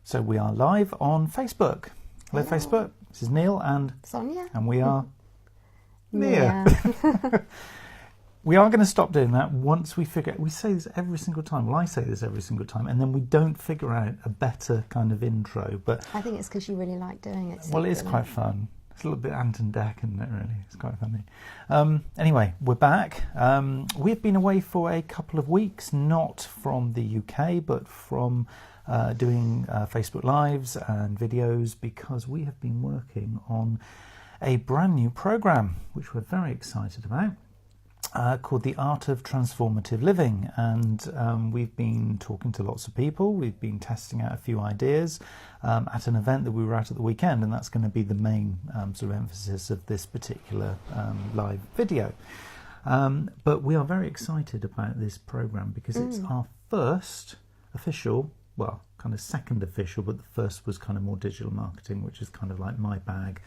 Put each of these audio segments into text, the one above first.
So we are live on Facebook. Hello, Facebook. This is Neil and Sonya. And we are Nia. We are going to stop doing that once we figure out. We say this every single time. Well, I say this every single time, and then we don't figure out a better kind of intro. But I think it's because you really like doing it. Well, it is quite fun. It's a little bit Ant and Dec, isn't it, really? It's quite funny. Anyway, we're back. We've been away for a couple of weeks, not from the UK, but from doing Facebook Lives and videos, because we have been working on a brand new programme, which we're very excited about, called The Art of Transformative Living. And we've been talking to lots of people. We've been testing out a few ideas at an event that we were at the weekend, and that's going to be the main sort of emphasis of this particular live video. But we are very excited about this programme because it's our first official, well, kind of second official, but the first was kind of more digital marketing, which is kind of like my bag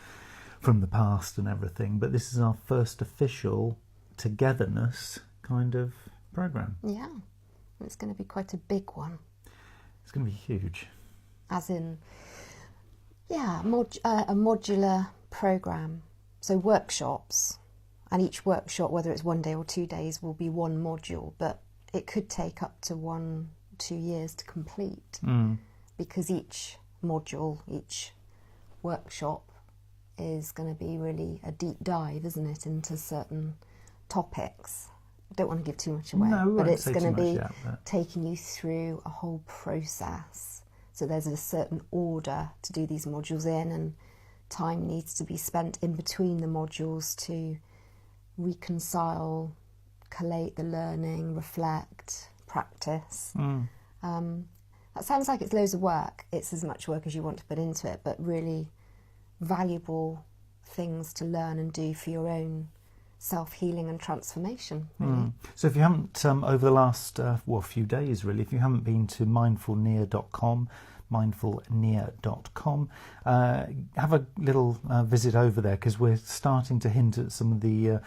from the past and everything. But this is our first official togetherness kind of programme. Yeah, it's going to be quite a big one. It's going to be huge. As in, yeah, a modular programme. So workshops, and each workshop, whether it's 1 day or 2 days, will be one module, but it could take up to 1-2 years to complete, because each module, each workshop is going to be really a deep dive, isn't it, into certain topics. I don't want to give too much away, but it's going to be taking you through a whole process. So there's a certain order to do these modules in, and time needs to be spent in between the modules to reconcile, collate the learning, reflect, practice. That sounds like it's loads of work. It's as much work as you want to put into it, but really valuable things to learn and do for your own self-healing and transformation, really. So if you haven't, over the last few days really, if you haven't been to mindfulnia.com, have a little visit over there, because we're starting to hint at some of the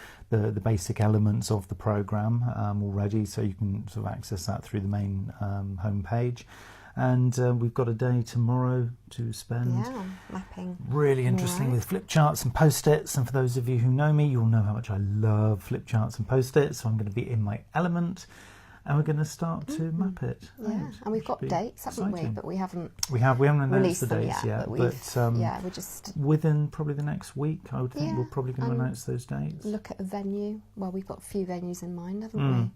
basic elements of the programme already, so you can sort of access that through the main homepage. And we've got a day tomorrow to spend mapping. Really interesting with flip charts and post-its. And for those of you who know me, you'll know how much I love flip charts and post-its. So I'm going to be in my element, and we're going to start to map it. Yeah, and we've got dates, haven't we? But we haven't announced the dates yet. We're just within probably the next week, I would think we're probably going to announce those dates. Look at a venue. Well, we've got a few venues in mind, haven't we?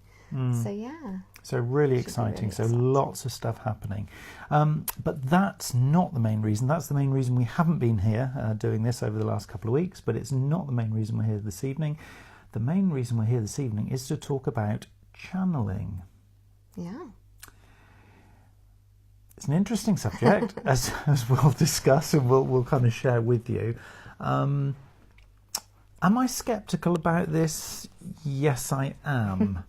So really exciting. So lots of stuff happening. But that's not the main reason. That's the main reason we haven't been here doing this over the last couple of weeks, but it's not the main reason we're here this evening. The main reason we're here this evening is to talk about channeling. Yeah. It's an interesting subject, as we'll discuss and we'll kind of share with you. Am I sceptical about this? Yes, I am.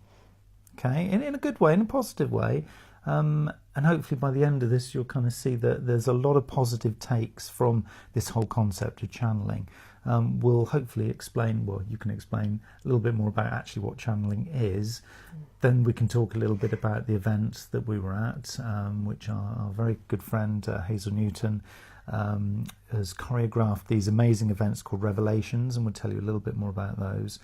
Okay, in a good way, in a positive way, and hopefully by the end of this you'll kind of see that there's a lot of positive takes from this whole concept of channeling. We'll hopefully explain, well, you can explain a little bit more about actually what channeling is. Then we can talk a little bit about the events that we were at, which our very good friend Hazel Newton has choreographed these amazing events called Revelations, and we'll tell you a little bit more about those.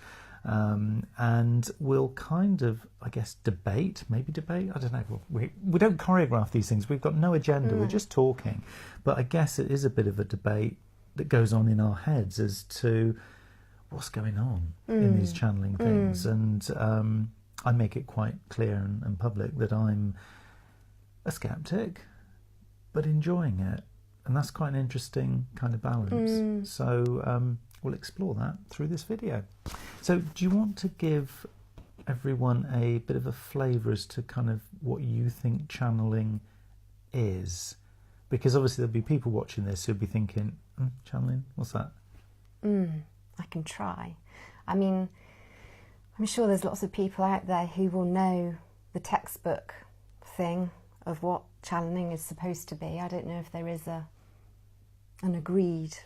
And we'll kind of, I guess, debate, I don't know, we don't choreograph these things, we've got no agenda, we're just talking, but I guess it is a bit of a debate that goes on in our heads as to what's going on in these channeling things. And I make it quite clear and public that I'm a skeptic but enjoying it, and that's quite an interesting kind of balance. So we'll explore that through this video. So do you want to give everyone a bit of a flavour as to kind of what you think channeling is? Because obviously there'll be people watching this who'll be thinking, channeling, what's that? I can try. I mean, I'm sure there's lots of people out there who will know the textbook thing of what channeling is supposed to be. I don't know if there is an agreed,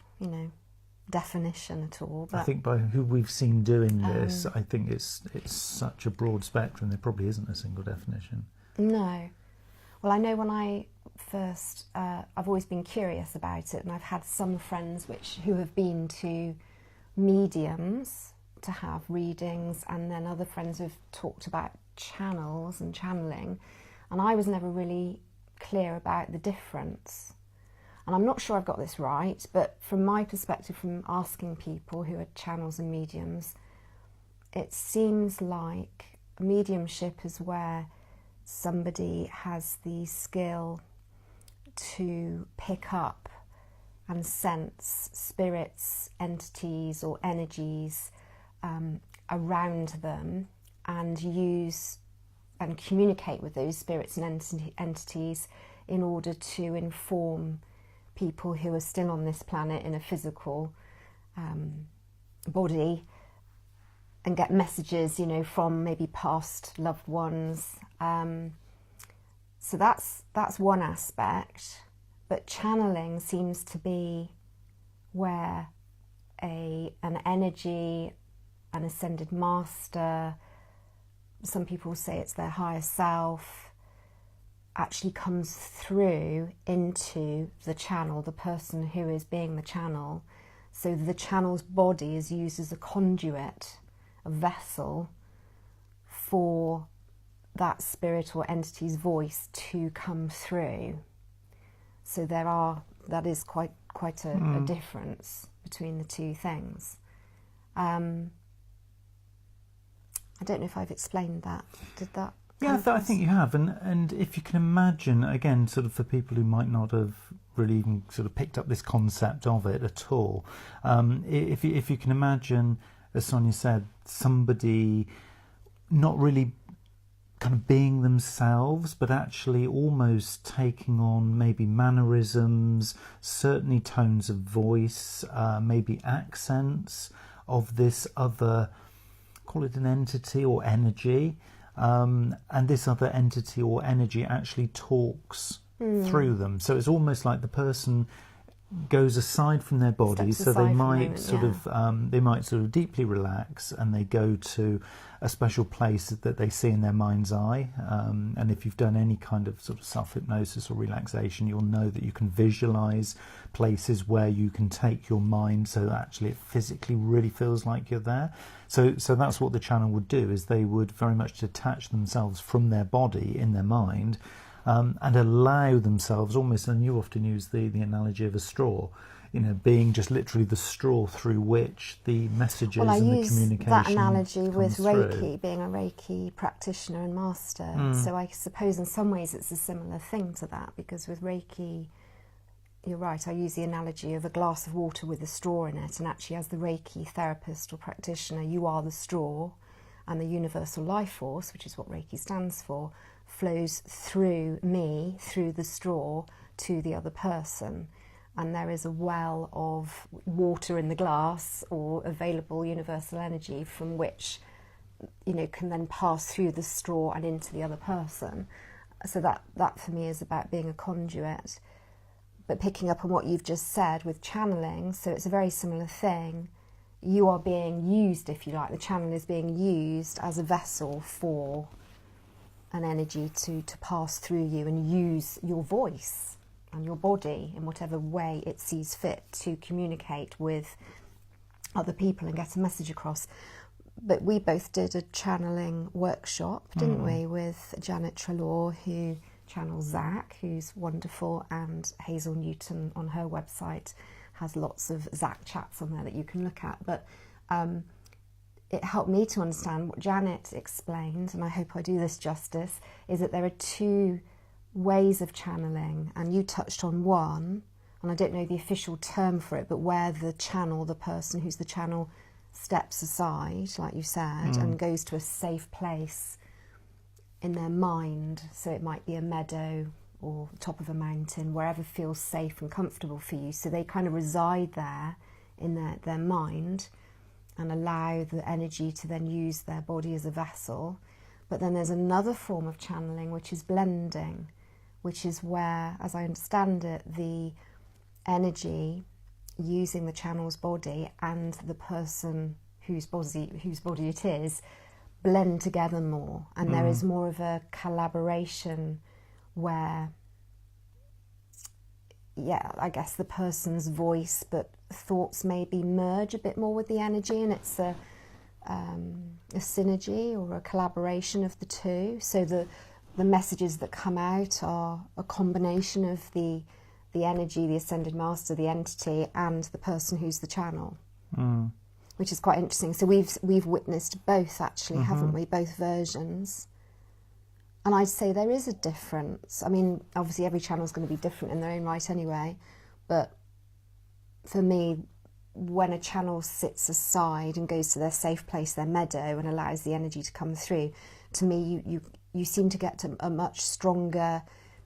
definition at all. But I think by who we've seen doing this, I think it's such a broad spectrum, there probably isn't a single definition. No. Well, I know when I first, I've always been curious about it, and I've had some friends who have been to mediums to have readings, and then other friends who've talked about channels and channeling, and I was never really clear about the difference. And I'm not sure I've got this right, but from my perspective, from asking people who are channels and mediums, it seems like mediumship is where somebody has the skill to pick up and sense spirits, entities or energies around them, and use and communicate with those spirits and entities in order to inform people who are still on this planet in a physical body, and get messages, from maybe past loved ones. So that's one aspect. But channeling seems to be where an energy, an ascended master, some people say it's their higher self, actually comes through into the channel, the person who is being the channel. So the channel's body is used as a conduit, a vessel for that spirit or entity's voice to come through. So that is quite a difference between the two things. I don't know if I've explained that. Did that? Yeah, I think you have. And if you can imagine, again, sort of for people who might not have really even sort of picked up this concept of it at all, if you can imagine, as Sonya said, somebody not really kind of being themselves, but actually almost taking on maybe mannerisms, certainly tones of voice, maybe accents of this other, call it an entity or energy, and this other entity or energy actually talks through them. So it's almost like the person goes aside from their body, so they might sort of deeply relax, and they go to a special place that they see in their mind's eye. And if you've done any kind of sort of self-hypnosis or relaxation, you'll know that you can visualize places where you can take your mind so that actually it physically really feels like you're there. So that's what the channel would do, is they would very much detach themselves from their body in their mind, and allow themselves almost, and you often use the analogy of a straw, being just literally the straw through which the messages and the communication. Well, I use that analogy with Reiki, through. being a Reiki practitioner and master. So I suppose in some ways it's a similar thing to that, because with Reiki, you're right, I use the analogy of a glass of water with a straw in it, and actually as the Reiki therapist or practitioner, you are the straw, and the universal life force, which is what Reiki stands for, flows through me, through the straw, to the other person. And there is a well of water in the glass, or available universal energy, from which, can then pass through the straw and into the other person. So that for me is about being a conduit. But picking up on what you've just said with channeling, so it's a very similar thing. You are being used, if you like, the channel is being used as a vessel for an energy to pass through you and use your voice and your body in whatever way it sees fit to communicate with other people and get a message across. But we both did a channeling workshop, didn't we, with Janet Trelaw, who channels Zach, who's wonderful, and Hazel Newton on her website has lots of Zach chats on there that you can look at. But it helped me to understand what Janet explained, and I hope I do this justice, is that there are two ways of channeling, and you touched on one, and I don't know the official term for it, but where the channel, the person who's the channel, steps aside, like you said, and goes to a safe place in their mind. So it might be a meadow or top of a mountain, wherever feels safe and comfortable for you. So they kind of reside there in their mind and allow the energy to then use their body as a vessel. But then there's another form of channeling, which is blending, which is where, as I understand it, the energy using the channel's body and the person whose body it is blend together more, and there is more of a collaboration where yeah, I guess the person's voice, but thoughts maybe merge a bit more with the energy, and it's a synergy or a collaboration of the two. So the messages that come out are a combination of the energy, the ascended master, the entity, and the person who's the channel, which is quite interesting. So we've witnessed both, actually, haven't we? Both versions. And I'd say there is a difference. I mean, obviously every channel is going to be different in their own right anyway, but for me, when a channel sits aside and goes to their safe place, their meadow, and allows the energy to come through, to me, you seem to get a much stronger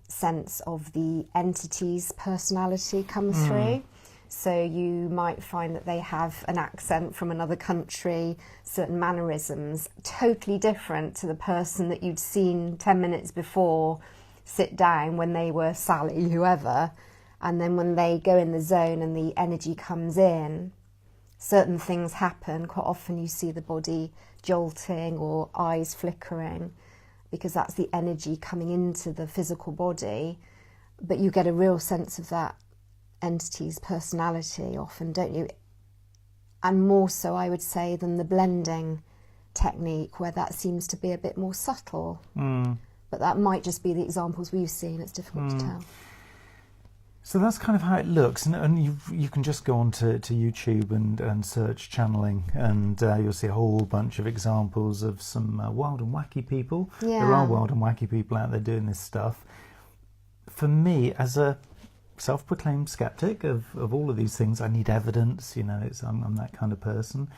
sense of the entity's personality come through. So you might find that they have an accent from another country, certain mannerisms, totally different to the person that you'd seen 10 minutes before sit down when they were Sally, whoever. And then when they go in the zone and the energy comes in, certain things happen. Quite often you see the body jolting or eyes flickering, because that's the energy coming into the physical body. But you get a real sense of that entity's personality often, don't you? And more so, I would say, than the blending technique, where that seems to be a bit more subtle. But that might just be the examples we've seen. It's difficult to tell. So that's kind of how it looks, and you can just go on to YouTube and search channeling, and you'll see a whole bunch of examples of some wild and wacky people. Yeah. There are wild and wacky people out there doing this stuff. For me, as a self-proclaimed skeptic of all of these things, I need evidence. You know, I'm that kind of person.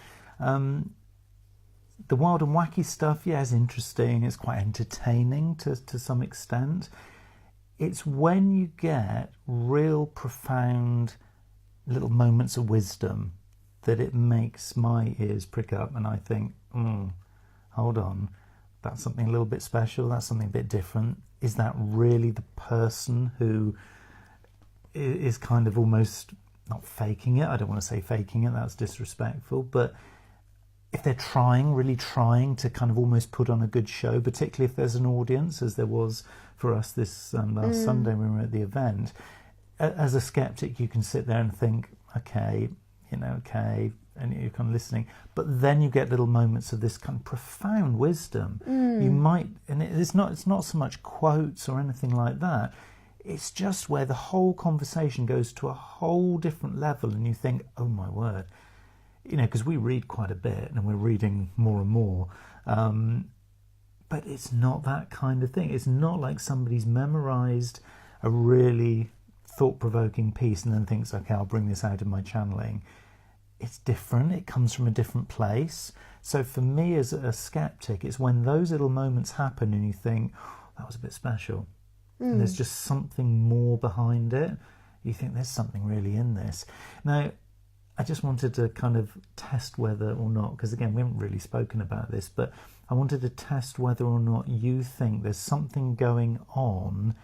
The wild and wacky stuff, yeah, is interesting. It's quite entertaining to some extent. It's when you get real profound little moments of wisdom that it makes my ears prick up, and I think, hold on, that's something a little bit special, that's something a bit different. Is that really the person who is kind of almost not faking it? I don't want to say faking it, that's disrespectful, but if they're really trying to kind of almost put on a good show, particularly if there's an audience, as there was for us this last Sunday when we were at the event, as a skeptic, you can sit there and think, okay, and you're kind of listening, but then you get little moments of this kind of profound wisdom. You might, and it's not so much quotes or anything like that. It's just where the whole conversation goes to a whole different level, and you think, oh my word. You know, because we read quite a bit, and we're reading more and more. But it's not that kind of thing. It's not like somebody's memorised a really thought-provoking piece and then thinks, okay, I'll bring this out in my channeling. It's different. It comes from a different place. So for me as a skeptic, it's when those little moments happen and you think, oh, that was a bit special. And there's just something more behind it. You think there's something really in this. Now, I just wanted to kind of test whether or not, because again, we haven't really spoken about this, but I wanted to test whether or not you think there's something going on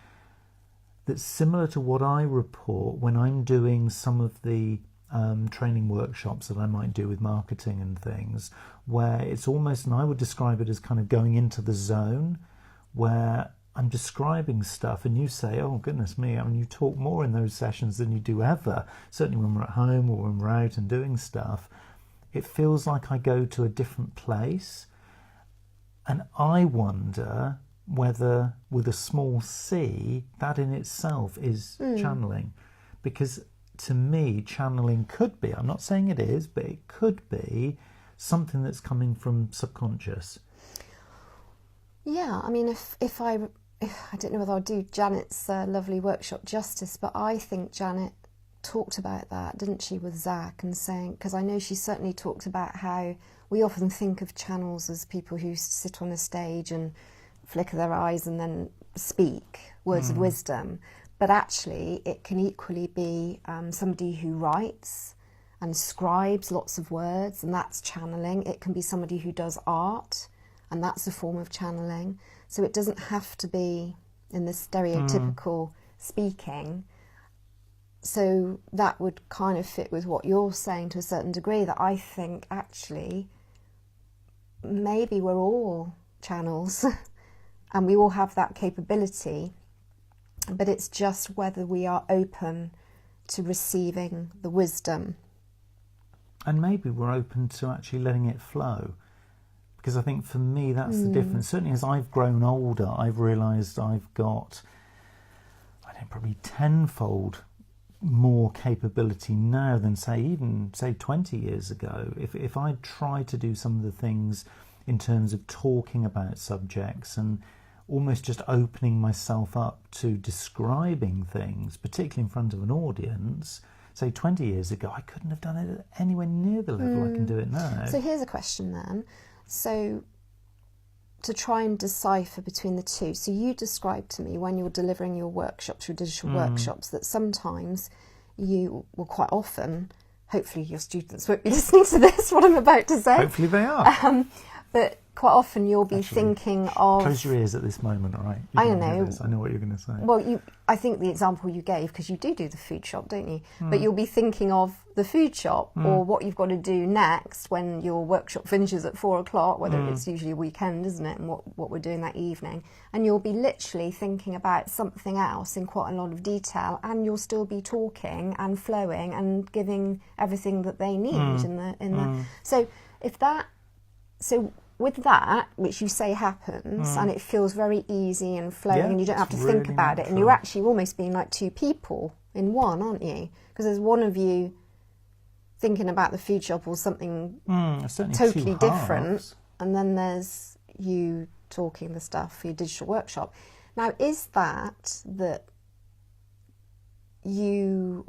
that's similar to what I report when I'm doing some of the training workshops that I might do with marketing and things, where it's almost, and I would describe it as kind of going into the zone, where I'm describing stuff and you say, oh goodness me, I mean, you talk more in those sessions than you do ever, certainly when we're at home or when we're out and doing stuff. It feels like I go to a different place, and I wonder whether with a small c, that in itself is channeling, because to me channeling could be, I'm not saying it is, but it could be something that's coming from subconscious. Yeah, I mean, if I don't know whether I'll do Janet's lovely workshop justice, but I think Janet talked about that, didn't she, with Zach, and saying, because I know she certainly talked about how we often think of channels as people who sit on a stage and flicker their eyes and then speak words of wisdom, but actually it can equally be somebody who writes and scribes lots of words, and that's channeling. It can be somebody who does art, and that's a form of channeling. So it doesn't have to be in the stereotypical speaking. So that would kind of fit with what you're saying to a certain degree, that I think actually maybe we're all channels and we all have that capability, but it's just whether we are open to receiving the wisdom. And maybe we're open to actually letting it flow. Because I think for me that's the difference. Certainly as I've grown older, I've realised I've got, I don't know, probably tenfold more capability now than say 20 years ago. If I tried to do some of the things in terms of talking about subjects and almost just opening myself up to describing things, particularly in front of an audience, say 20 years ago, I couldn't have done it anywhere near the level I can do it now. So here's a question then. So to try and decipher between the two. So you described to me when you're delivering your workshops, your digital workshops, that sometimes you will quite often, hopefully your students won't be listening to this, what I'm about to say. Hopefully they are. But quite often you'll be thinking of... Close your ears at this moment, all right? I don't know. I know what you're going to say. Well, I think the example you gave, because you do the food shop, don't you? But you'll be thinking of the food shop or what you've got to do next when your workshop finishes at 4 o'clock, whether it's usually a weekend, isn't it, and what we're doing that evening. And you'll be literally thinking about something else in quite a lot of detail, and you'll still be talking and flowing and giving everything that they need in the. So with that, which you say happens, and it feels very easy and flowing, and you don't have to think about it, and you're actually almost being like two people in one, aren't you? Because there's one of you thinking about the food shop or something totally different, and then there's you talking the stuff for your digital workshop. Now, is that you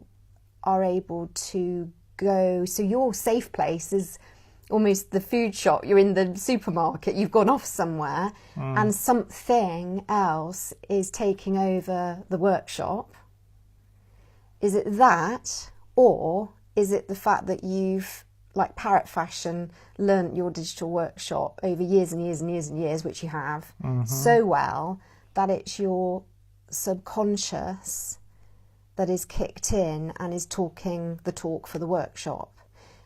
are able to go, so your safe place is almost the food shop, you're in the supermarket, you've gone off somewhere, and something else is taking over the workshop? Is it that, or is it the fact that you've, like parrot fashion, learnt your digital workshop over years and years and years and years, which you have, so well that it's your subconscious that is kicked in and is talking the talk for the workshop?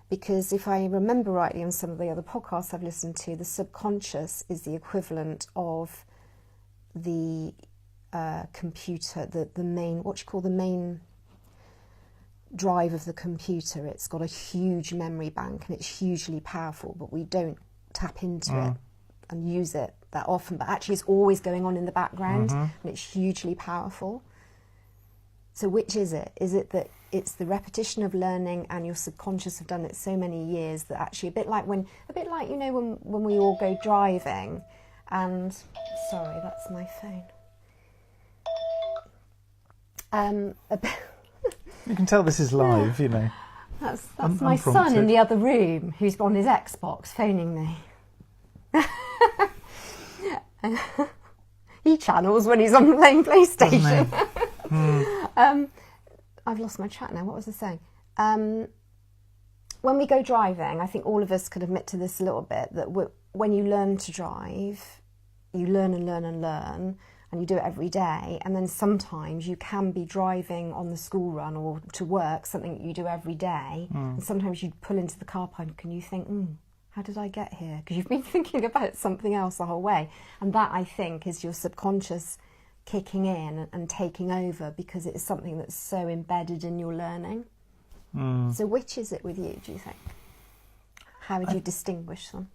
Because if I remember rightly on some of the other podcasts I've listened to, the subconscious is the equivalent of the computer, the main, what you call the main drive of the computer. It's got a huge memory bank and it's hugely powerful, but we don't tap into it and use it that often. But actually it's always going on in the background and it's hugely powerful. So which is it? Is it that it's the repetition of learning and your subconscious have done it so many years that actually a bit like when we all go driving and, sorry, that's my phone. You can tell this is live, you know. That's my son in the other room who's on his Xbox phoning me. He channels when he's on playing PlayStation. I've lost my track now. What was I saying? When we go driving, I think all of us could admit to this a little bit, that when you learn to drive, you learn and learn and learn, and you do it every day. And then sometimes you can be driving on the school run or to work, something that you do every day. And sometimes you pull into the car park and you think, how did I get here? Because you've been thinking about something else the whole way. And that, I think, is your subconscious kicking in and taking over, because it is something that's so embedded in your learning. So which is it with you, do you think? How would you distinguish them?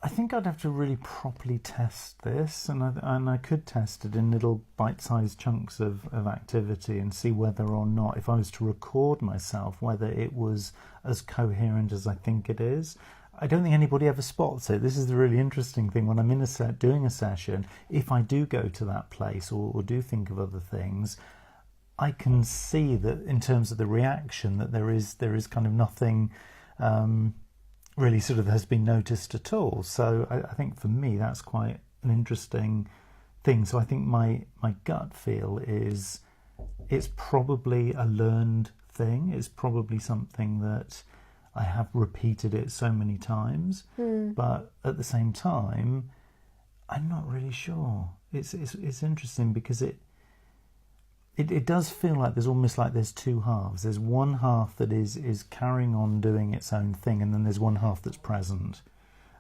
I think I'd have to really properly test this, and I could test it in little bite-sized chunks of activity and see whether or not, if I was to record myself, whether it was as coherent as I think it is. I don't think anybody ever spots it. This is the really interesting thing. When I'm in doing a session, if I do go to that place or do think of other things, I can see that in terms of the reaction that there is kind of nothing really sort of has been noticed at all. So I think for me that's quite an interesting thing. So I think my gut feel is it's probably a learned thing. It's probably something that I have repeated it so many times, but at the same time, I'm not really sure. It's interesting because it does feel like there's almost like there's two halves. There's one half that is carrying on doing its own thing, and then there's one half that's present.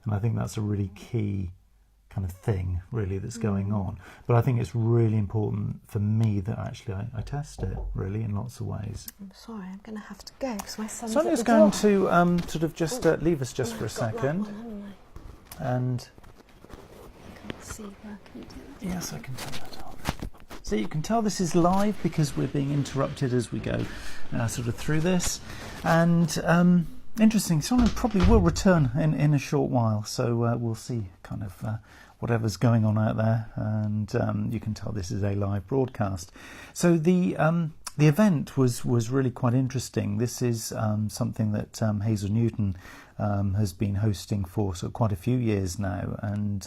And I think that's a really key kind of thing really that's going on. But I think it's really important for me that actually I test it really in lots of ways. I'm sorry, I'm going to have to go because my son's Sonya's at the going door. to sort of just leave us just for a second. And I can't see where I can do it. yes, I can turn that on. So you can tell this is live because we're being interrupted as we go sort of through this. And interesting, Sonya probably will return in a short while, so we'll see kind of whatever's going on out there. And you can tell this is a live broadcast. So the event was really quite interesting. This is something that Hazel Newton has been hosting for quite a few years now, and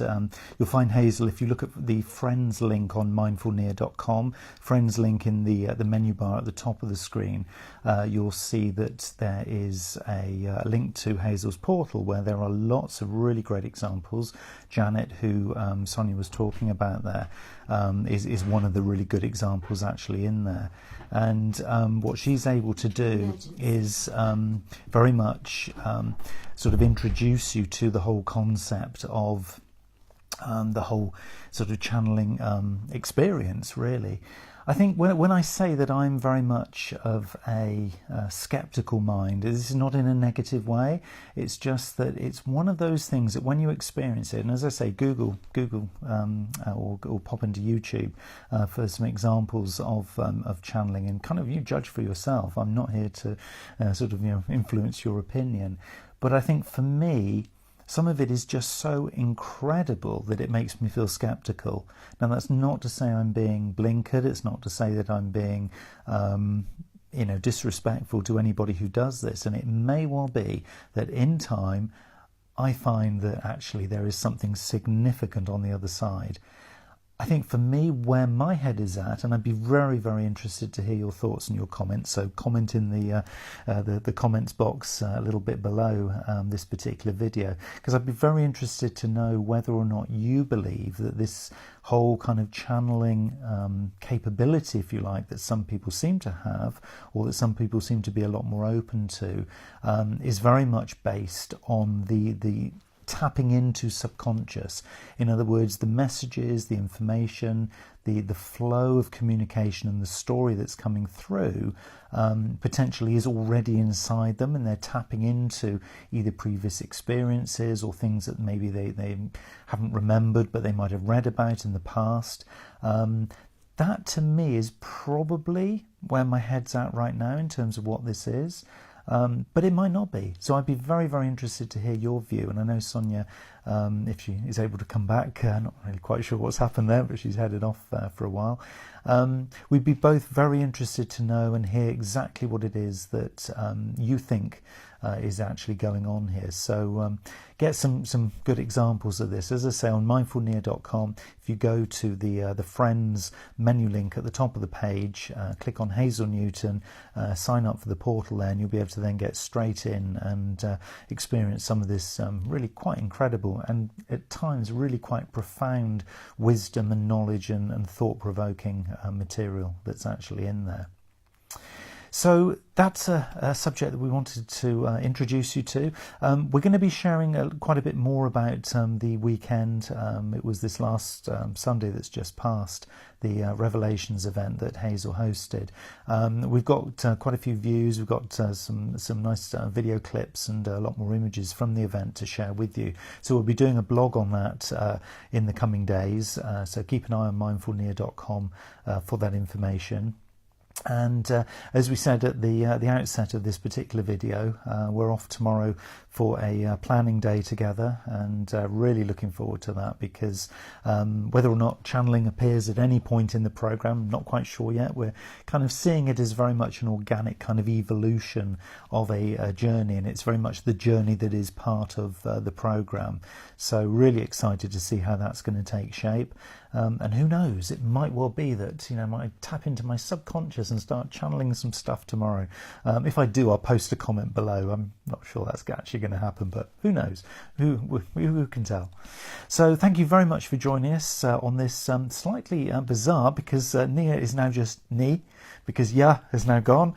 you'll find Hazel if you look at the Friends link on mindfulnear.com, Friends link in the menu bar at the top of the screen. You'll see that there is a link to Hazel's portal where there are lots of really great examples. Janet, who Sonya was talking about there, is one of the really good examples actually in there. And what she's able to do is very much sort of introduce you to the whole concept of the whole sort of channeling experience, really. I think when I say that I'm very much of a skeptical mind, this is not in a negative way. It's just that it's one of those things that when you experience it, and as I say, Google, or pop into YouTube for some examples of channeling, and kind of you judge for yourself. I'm not here to sort of influence your opinion, but I think for me, some of it is just so incredible that it makes me feel skeptical. Now, that's not to say I'm being blinkered. It's not to say that I'm being, disrespectful to anybody who does this. And it may well be that in time, I find that actually there is something significant on the other side. I think for me, where my head is at, and I'd be very, very interested to hear your thoughts and your comments. So comment in the comments box a little bit below this particular video, because I'd be very interested to know whether or not you believe that this whole kind of channeling capability, if you like, that some people seem to have, or that some people seem to be a lot more open to, is very much based on the tapping into subconscious. In other words, the messages, the information, the flow of communication and the story that's coming through potentially is already inside them, and they're tapping into either previous experiences or things that maybe they haven't remembered but they might have read about in the past. That to me is probably where my head's at right now in terms of what this is. But it might not be. So I'd be very, very interested to hear your view. And I know Sonya, if she is able to come back, not really quite sure what's happened there, but she's headed off for a while. We'd be both very interested to know and hear exactly what it is that you think is actually going on here. So get some good examples of this. As I say, on mindfulnear.com, if you go to the Friends menu link at the top of the page, click on Hazel Newton, sign up for the portal there, and you'll be able to then get straight in and experience some of this really quite incredible and at times really quite profound wisdom and knowledge and thought-provoking material that's actually in there. So that's a subject that we wanted to introduce you to. We're going to be sharing quite a bit more about the weekend. It was this last Sunday that's just passed, the Revelations event that Hazel hosted. We've got quite a few views. We've got some nice video clips and a lot more images from the event to share with you. So we'll be doing a blog on that in the coming days. So keep an eye on mindfulnear.com for that information. And as we said at the outset of this particular video, we're off tomorrow for a planning day together, and really looking forward to that, because whether or not channeling appears at any point in the program, not quite sure yet. We're kind of seeing it as very much an organic kind of evolution of a journey, and it's very much the journey that is part of the program. So really excited to see how that's going to take shape. And who knows, it might well be that, I might tap into my subconscious and start channeling some stuff tomorrow. If I do, I'll post a comment below. I'm not sure that's actually going to happen, but who knows? Who can tell? So thank you very much for joining us on this slightly bizarre, because Nia is now just Ni. because has now gone.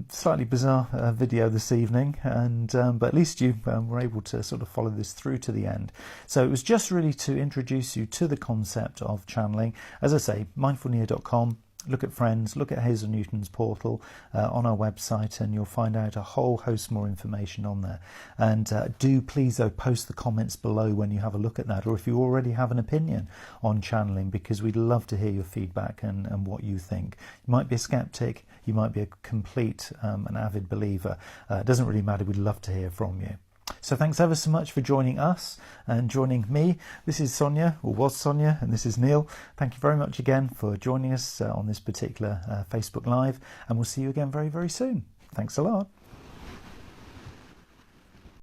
Slightly bizarre video this evening, and but at least you were able to sort of follow this through to the end. So it was just really to introduce you to the concept of channeling. As I say, mindfulneo.com. Look at Friends, look at Hazel Newton's portal on our website, and you'll find out a whole host more information on there. And do please, though, post the comments below when you have a look at that, or if you already have an opinion on channeling, because we'd love to hear your feedback and what you think. You might be a skeptic, you might be a complete an avid believer. It doesn't really matter, we'd love to hear from you. So thanks ever so much for joining us and joining me. This is Sonya, or was Sonya, and this is Neil. Thank you very much again for joining us on this particular Facebook Live, and we'll see you again very, very soon. Thanks a lot.